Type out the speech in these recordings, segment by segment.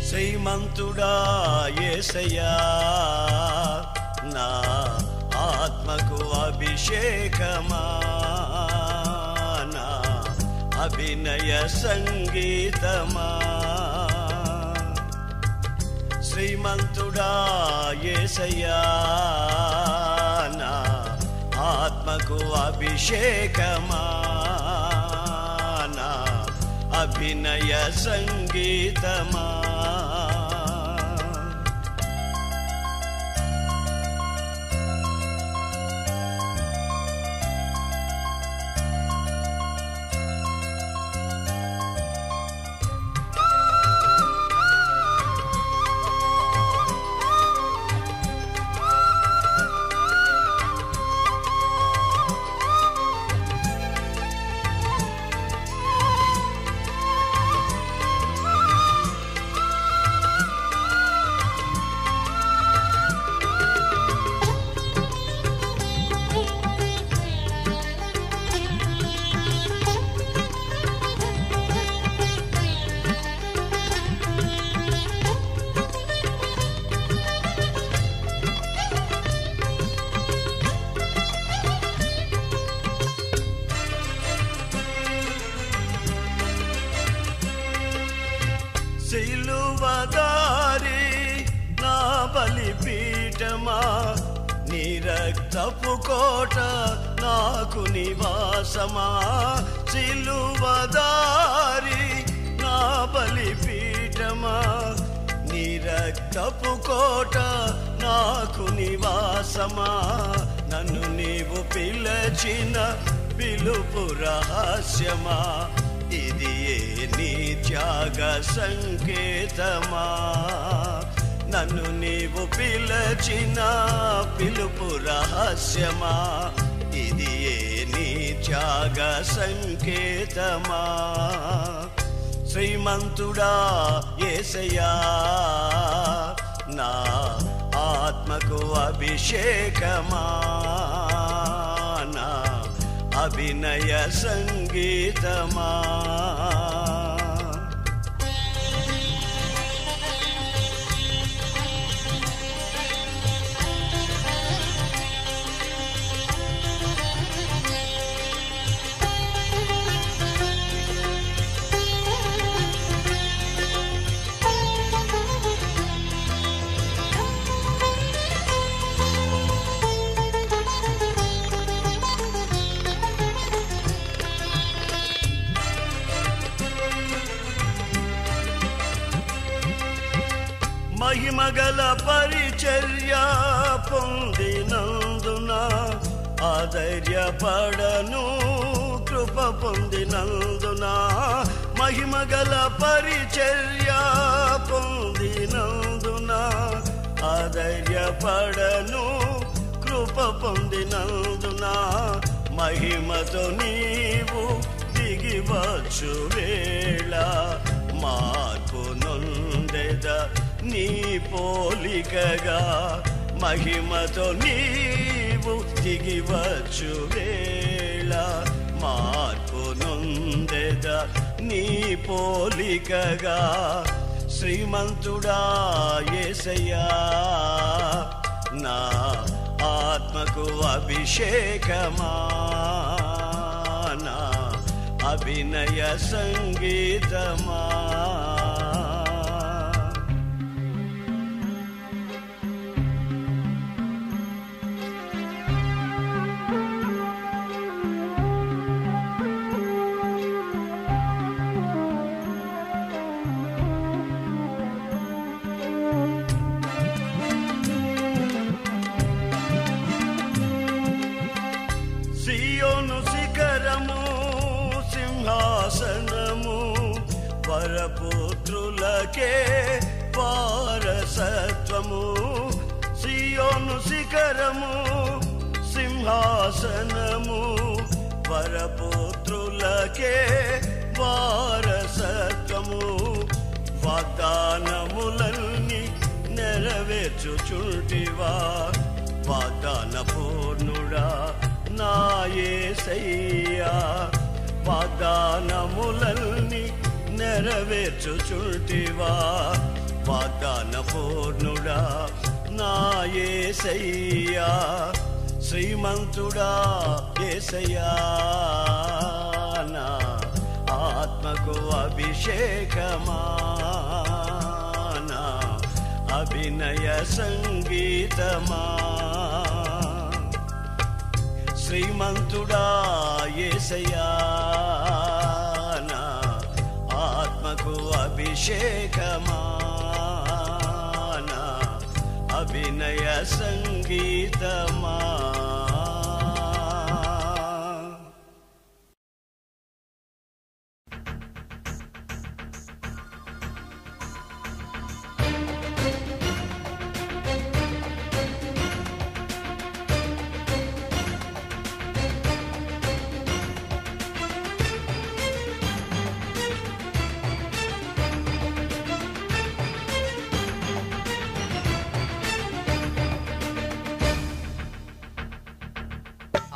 శ్రీమంతుడా యేసయ్యా నా ఆత్మకు అభిషేకమా నా అభినయ సంగీతమా శ్రీమంతుడా యేసయ్యా నా ఆత్మకు అభిషేకమా నా అభినయ సంగీతమా సిలువదారి నా బలిపీఠమా నీ రక్తపు కోట నాకు నివాసమా సిలువదారి నా బలిపీఠమా నీ రక్తపు కోట నాకు నివాసమా నన్ను నీవు పిలచిన పిలుపు రహస్యమా ఇది నీ త్యాగ సంకేతమా నన్ను నీవు పిలచిన పిలుపు రహస్యమా ఇది నీ త్యాగ సంకేతమా శ్రీమంతుడా యేసయ్యా నా ఆత్మకు అభిషేకమా నా అభినయ సంగీతమా మహిమగల పరిచర్య పొందినందున ఆధైర్యపడను కృప పొందినందున మహిమగల పరిచర్య పొందినందున ఆధైర్యపడను కృప పొందినందున మహిమతో నీవు దిగివచ్చు వేళ మార్పు నొందెద నీ పోలికగా మహిమతో నీవు దిగివచ్చు వేళ మార్పు నొందెద నీ పోలికగా శ్రీమంతుడా యేసయ్యా నా ఆత్మకు అభిషేకమా నా అభినయ సంగీతమా సియోను శిఖరము సింహాసనము వరపుత్రులకే వారసత్వము సియోను శిఖరము సింహాసనము వరపుత్రులకే వారసత్వము వాగ్దానములన్నీ నెరవేర్చుచుంటివా వాగ్దాన పూర్ణుడా నా యేసయ్యా వాగ్దానములన్నీ నెరవేర్చుచుంటివా వాగ్దాన పూర్ణుడా నా యేసయ్యా, శ్రీమంతుడా యేసయ్యా, నా ఆత్మకు అభిషేకమా, నా అభినయ సంగీతమా. శ్రీమంతుడా యేసయ్యా, నా ఆత్మకు అభిషేకమా, నా అభినయ సంగీతమా.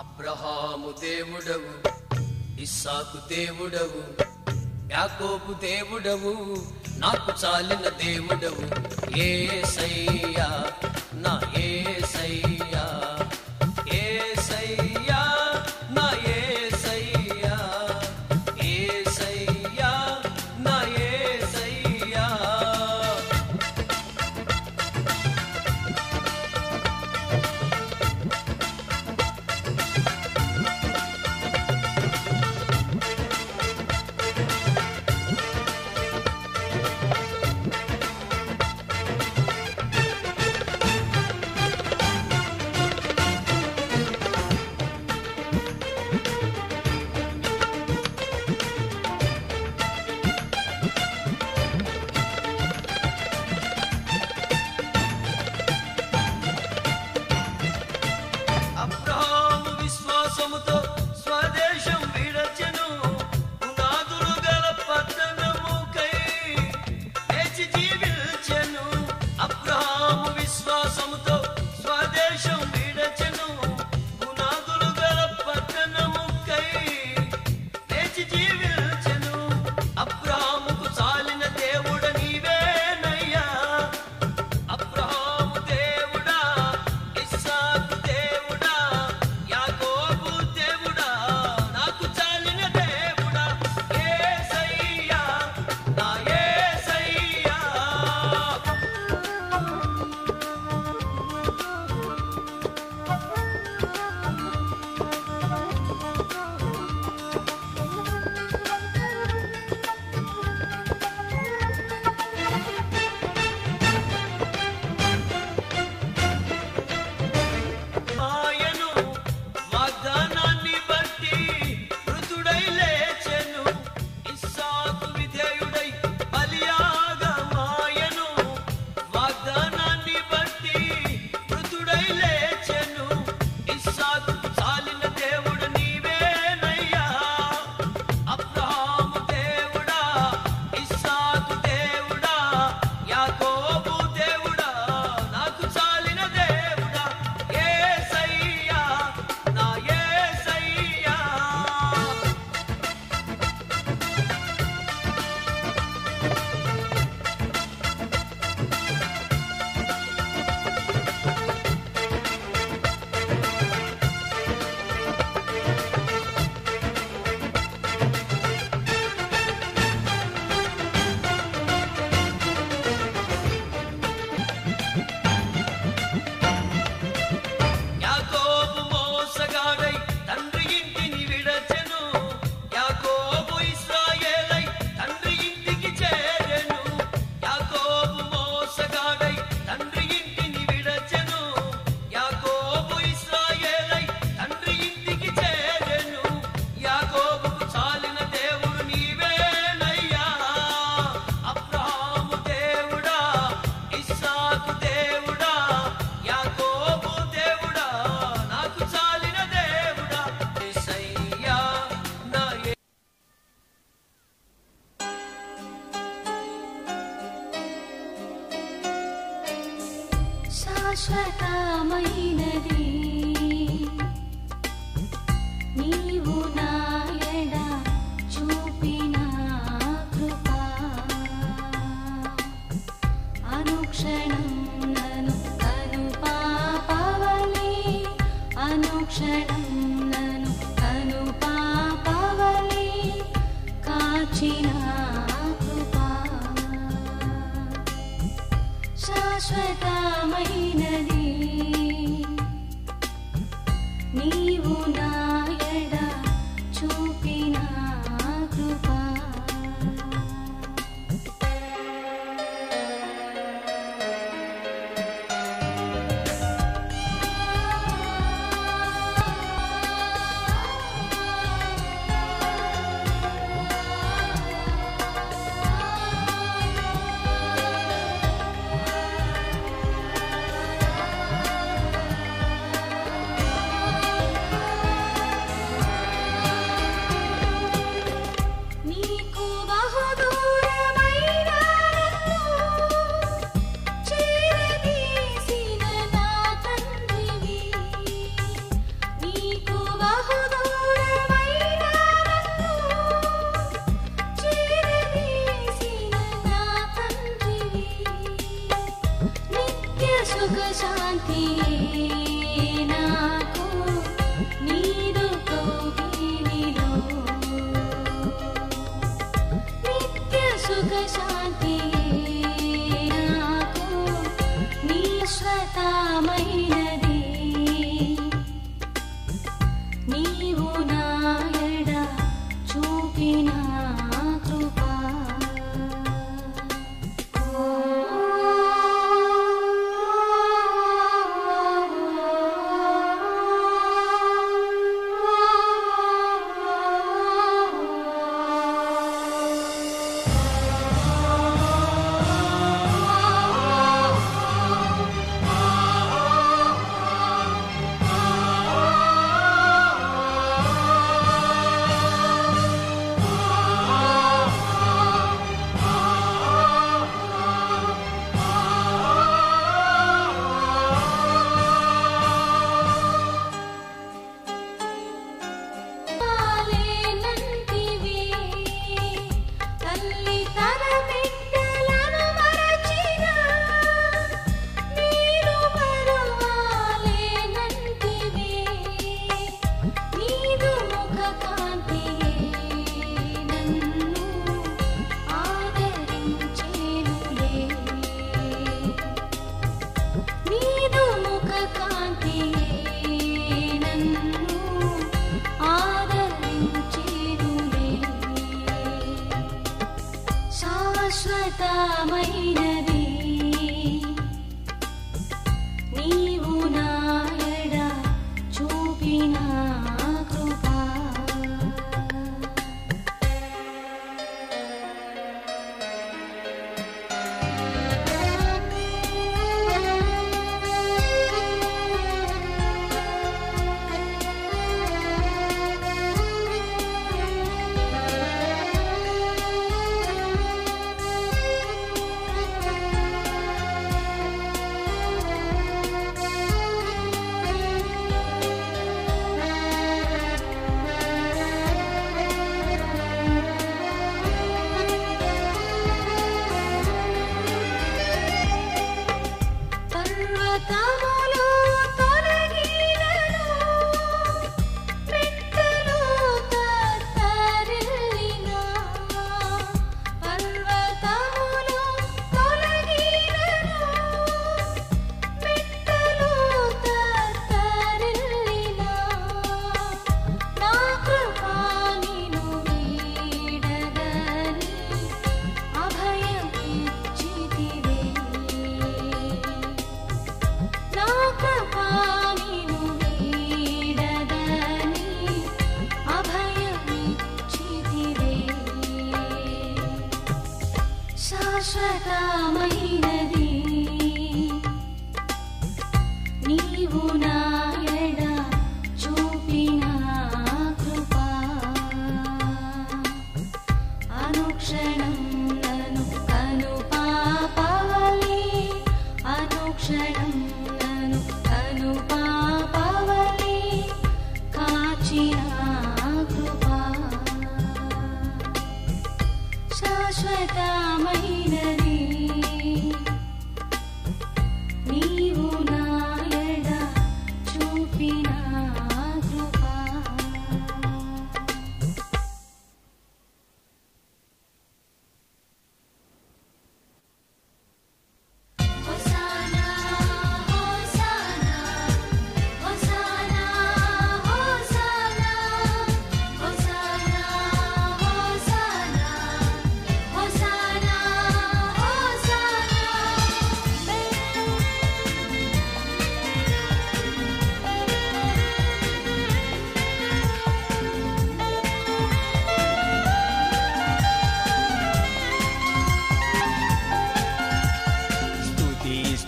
అబ్రహాము దేవుడవు, ఇస్సాకు దేవుడవు, యాకోబు దేవుడవు, నాకు చాలిన దేవుడవు. యేసయ్యా, నా యేసయ్యా, యేసయ్యా, నా యేసయ్యా, యేసయ్యా, నా యేసయ్యా. అబ్రహాము విశ్వాసముతో స్వదేశం విడచెను, పునాదులు గల పట్టణముకై లేచి జీవించెను. అబ్రహాము విశ్వాసముతో స్వదేశం విడచెను, పునాదులు గల పట్టణముకై లేచి జీవించెను. అబ్రహాముకు చాలిన దేవుడ నీవేనయ్యా, అబ్రహాము దేవుడా, ఇస్సాకు దేవుడా, యాకోబు దేవుడా, నాకు చాలిన దేవుడా. యేసయ్యా, నా యేసయ్యా. ఆయను వాగ్దానాన్ని బట్టి మృతుడై లేచెను, ఇస్సాకు విధేయుడై బలియాగమాయెను. వాగ్దానాన్ని బట్టి మృతుడై లేచెను, ఇస్సాకు చాలిన దేవుడు నీవేనయ్యా. అబ్రహాము దేవుడా, ఇస్సాకు దేవుడా, యాకోబు దేవుడా, నాకు చాలిన దేవుడా. యేసయ్యా, నా యేసయ్యా. యాకోబు మోసగాడై తండ్రి ఇంటిని విడచెను, యాకోబు ఇశ్రాయేలై తండ్రి ఇంటికి చేరెను. యాకోబు మోసగాడై తండ్రి ఇంటిని విడచెను, యాకోబు ఇశ్రాయేలై తండ్రి ఇంటికి చేరెను. యాకోబుకు చాలిన దేవుడు నీవేనయ్యా, అబ్రహాము దేవుడా, ఇస్సాకు దేవుడా, యాకోబు దేవుడా, నాకు చాలిన దేవుడా. యేసయ్యా, నా శాశ్వతమైనది నీవు నాయడ చూపిన కృప, అనుక్షణం నను అనుపాపవలి అనుక్షణం నను అనుపాపవలి కాచిన కృపా శాశ్వతమైనది నీవు నా ఎడ చూపిన కృపా నీకు బహుదూరమైన నన్ను చేరదీసిన నా తండ్రివి నీకు బహుదూరమైన నన్ను చేరదీసిన నా తండ్రివి నిత్య సుఖ శాంతియే నాకు నీదు కౌగిలిలో నిత్య సుఖ శాంతియే నాకు నీ శ్వతమైనది నీవు నా ఎడ చూపిన కృపా నంటివి తల్లి తన బిడ్డలను మరచిన నీరు మరువాలేనంటివి నీదు ముఖ కాంతియే నన్ను ఆదరించేనులే నీదు ముఖ కాంతియే నన్ను ఆదరించేనులే శాశ్వతమైనది నీవు నా ఎడ చూపిన కృపా పర్వతములు తొలగినను మెట్టలు తత్తరిల్లినా పర్వతములు తొలగినను మెట్టలు తత్తరిల్లినా నా కృపా నిన్ను వీడదని అభయమిచ్చితివే నా కృపా నిన్ను వీడదని అభయమిచ్చితివే శాశ్వతమైనది నీవు నా ఎడ చూపిన కృపా అనుక్షణం నను అనుపాపవలి అనుక్షణం నను అనుపాపవలి కాచిన కృపా శాశ్వతమైనది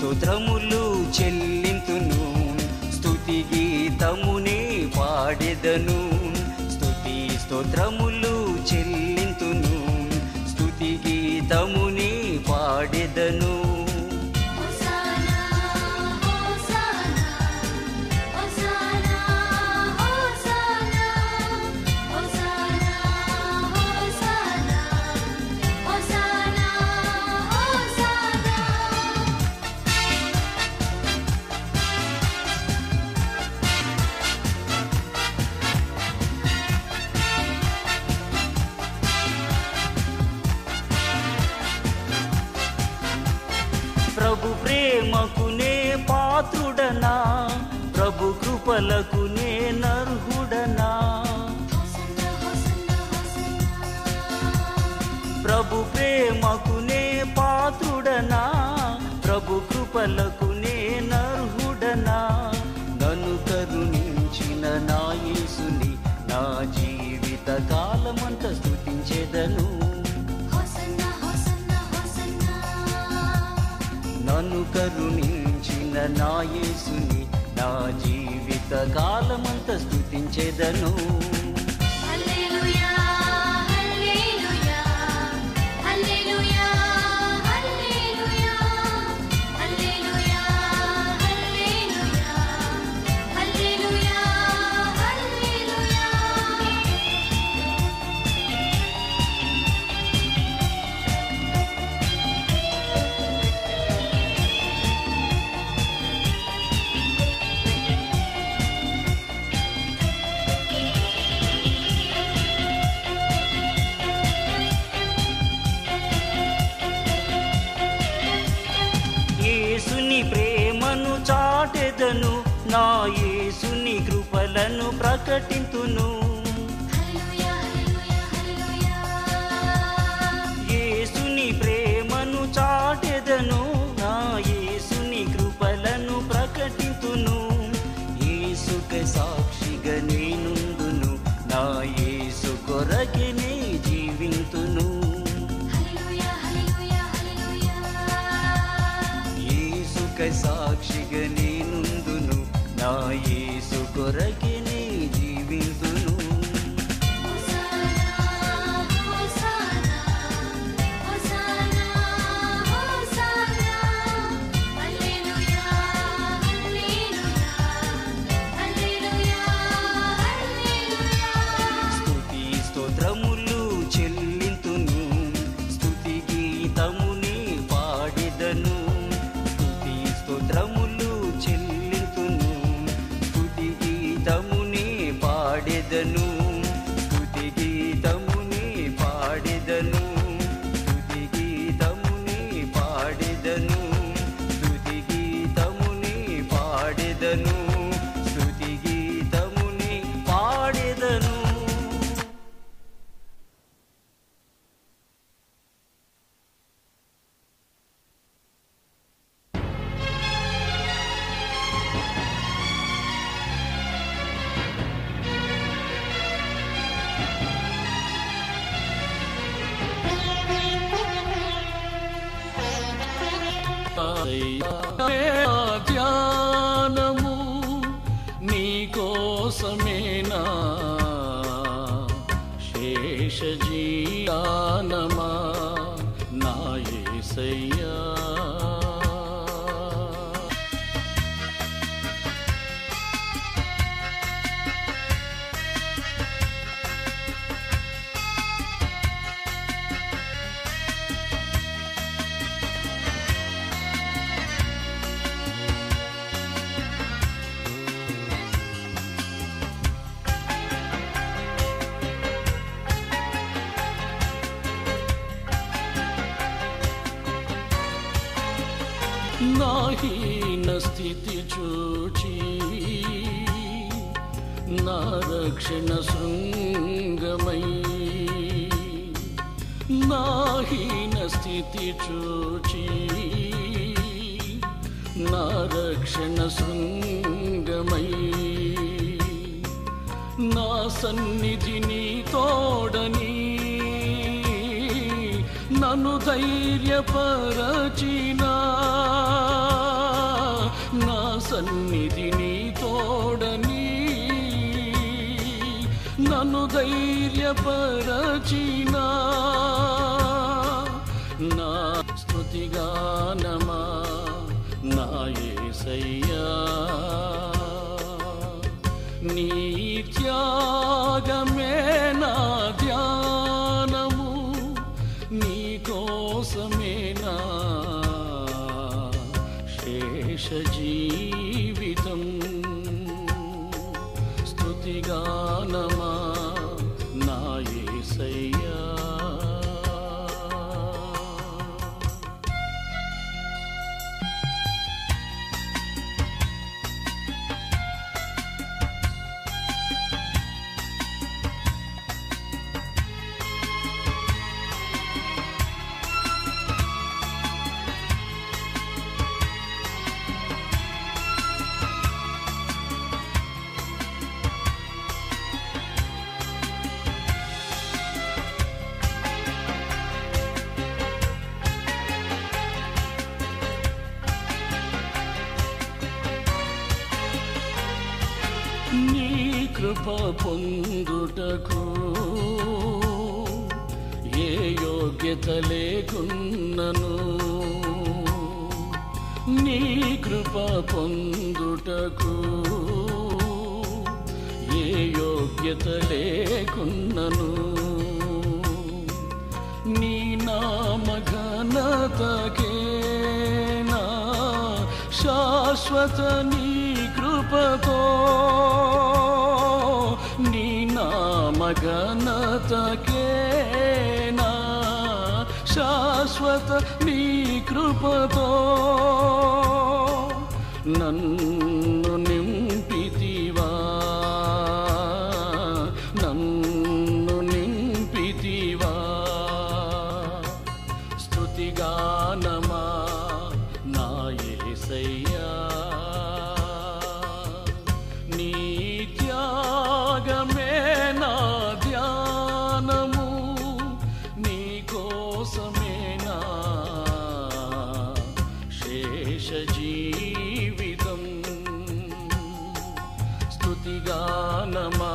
స్తోత్రములు చెల్లింతును స్తుతి గీతమునే పాడెదను స్తుతి స్తోత్రములు చెల్లింతును స్తుతి గీతమునే పాడెదను ప్రభు ప్రేమకునే పాత్రుడనా ప్రభు కృపలకునే నర్హుడనా ప్రభు ప్రేమకునే పాత్రుడనా ప్రభు కృపలకునే నర్హుడనా నన్ను కరుణించిన నా యేసుని నా జీవిత కాలమంతా స్తుతించెదను నన్ను కరుణించిన నా యేసుని నా జీవిత కాలమంతా స్తుతించెదను హల్లెలూయా హల్లెలూయా హల్లెలూయా హల్లెలూయా హల్లెలూయా హల్లెలూయా హల్లెలూయా హల్లెలూయా యేసుని ప్రేమను చాటెదను నా యేసుని కృపలను ప్రకటింతును హల్లెలూయా హల్లెలూయా హల్లెలూయా యేసుని ప్రేమను చాటెదను నా యేసుని కృపలను ప్రకటింతును యేసుకే సాక్షిగా నేనుందును నా యేసు కొరకే నే జీవింతును హల్లెలూయా హల్లెలూయా హల్లెలూయా యేసుకే సాక్షిగా నేనుందును నా యేసు కొరకే నే జీవింతును హోసానా హోసానా హోసానా హోసానా హల్లెలూయా హల్లెలూయా హల్లెలూయా హల్లెలూయా స్తుతి స్తోత్రములు చెల్లింతును స్తుతి గీతమునే పాడెదను స్తుతి స్తోత్రములు చెల్లింతును స్తుతి గీతమునే పాడెదను స్తుతి గీతమునే పాడెదను స్తుతి గీతమునే పాడెదను స్తుతి గీతమునే పాడెదను స్తుతి గీతమునే పాడెదను ధ్యానము నీ కోసమేనా శేష జీవనమా నా యేసయ్యా నా హీన స్థితి చూచి నా రక్షణ శృంగమై నా హీన స్థితి చూచి నా రక్షణ శృంగమై నా సన్నిధిని తోడని నన్ను ధైర్యపరచినా ధన్యపరచిన నా స్తుతిగానమా నా యేసయ్యా నీ త్యాగమే నా ధ్యానము నీ కోసమే నా శేష జీవితం స్తుతిగానమా నా యేసయ్యా నీ కృప పొందుటకు ఏ యోగ్యత లేకున్నను నీ కృప పొందుటకు ఏ యోగ్యత లేకున్నను నీ నామ ఘనతకే నా శాశ్వత నీ కృపతో నీ నామ ఘనతకే నా శాశ్వత నీ కృపతో నన్ను నింపితివా నన్ను నింపితివా స్తుతిగానమా నా యేసయ్యా నీ త్యాగమే నా ధ్యానము నీ కోసమే నా శేష జీవితం స్తుతిగానమా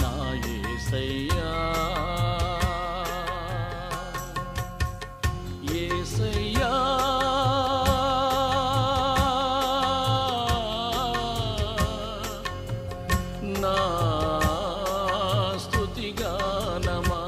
నా యేసయ్యా యేసయ్యా నా స్తుతిగానమా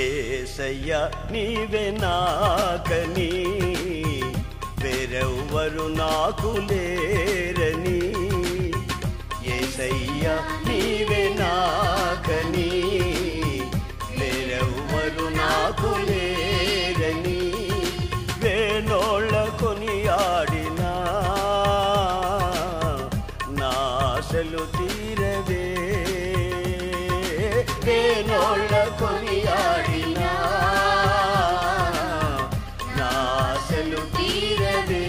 యేసయ్య నీవే నాకని వేరెవ్వరు నాకు లేరని యేసయ్య నీవే నాకని వేరెవ్వరు నాకు లేరని వేణోళ్ళ కొనియాడినా నా ఆశలు తీరవే వేణోళ్ళ కొనియాడినా నా ఆశలు తీరవే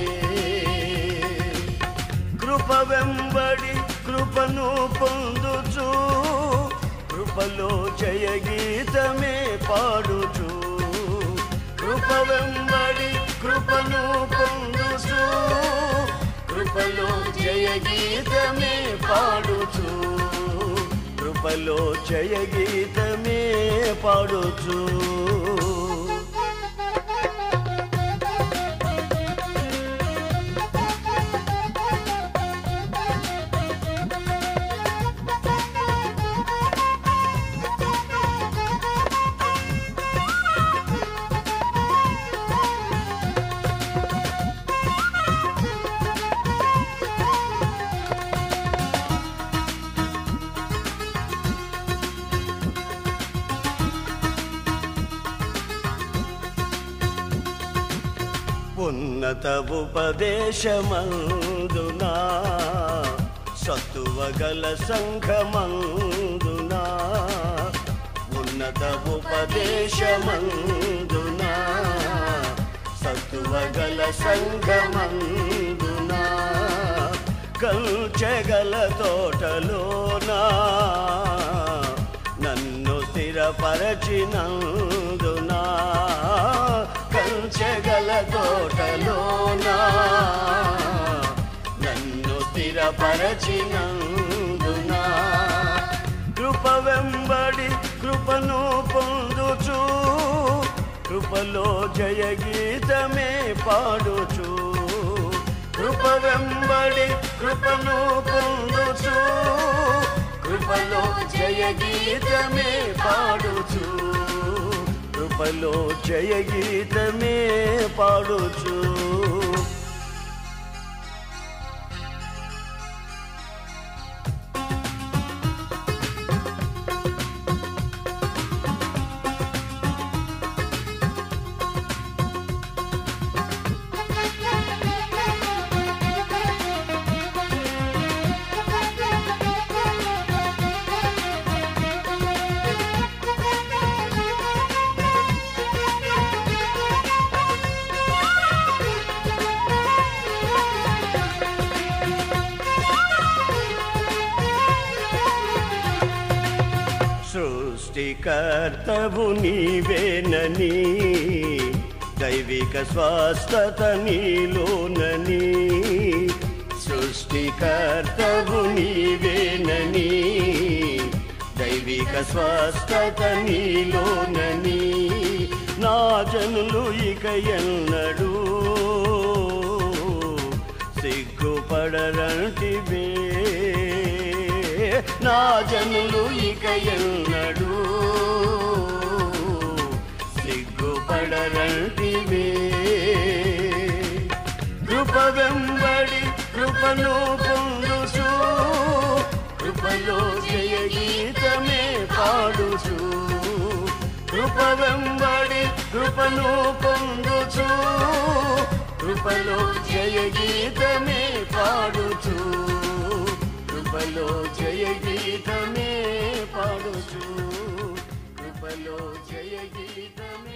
కృప వెంబడి కృపను పొందుచు కృపలో జయ గీతమే పాడుచు కృప వెంబడి కృపను పొందుచు కృపలో జయ గీతమే పాడుచు కృపలో జయ గీతమే పాడుచు ఉన్నత ఉపదేశమందునా సత్తువగల సంఘమందునా ఉన్నత ఉపదేశమందునా సత్తువగల సంఘమందునా కంచెగల తోటలోనా నన్ను స్థిరపరచినందునా కంచెగల తోటలోనా నన్ను స్థిరపరచినందునా కృప వెంబడి కృపను పొందుచు కృపలో జయ గీతమే పాడుచు కృప వెంబడి కృపను పొందుచు కృపలో జయ గీతమే పాడుచు కృపలో జయ గీతమే పాడుచు సృష్టికర్తవు నీవేనని దైవిక స్వస్థత నీలోనని సృష్టికర్తవు నీవేనని దైవిక స్వస్థత నీలోనని నా జనులు ఇక ఎన్నడూ సిగ్గుపడరంటివే నా జనులు ఇక ఎన్నడూ సిగ్గుపడరంటివే కృప వెంబడి కృపను పొందుచు కృపలో జయ గీతమే పాడుచు కృప వెంబడి కృపను పొందుచు కృపలో జయ గీతమే పాడుచు కృపలో జయ గీతమే పాడుచు కృపలో జయ గీతమే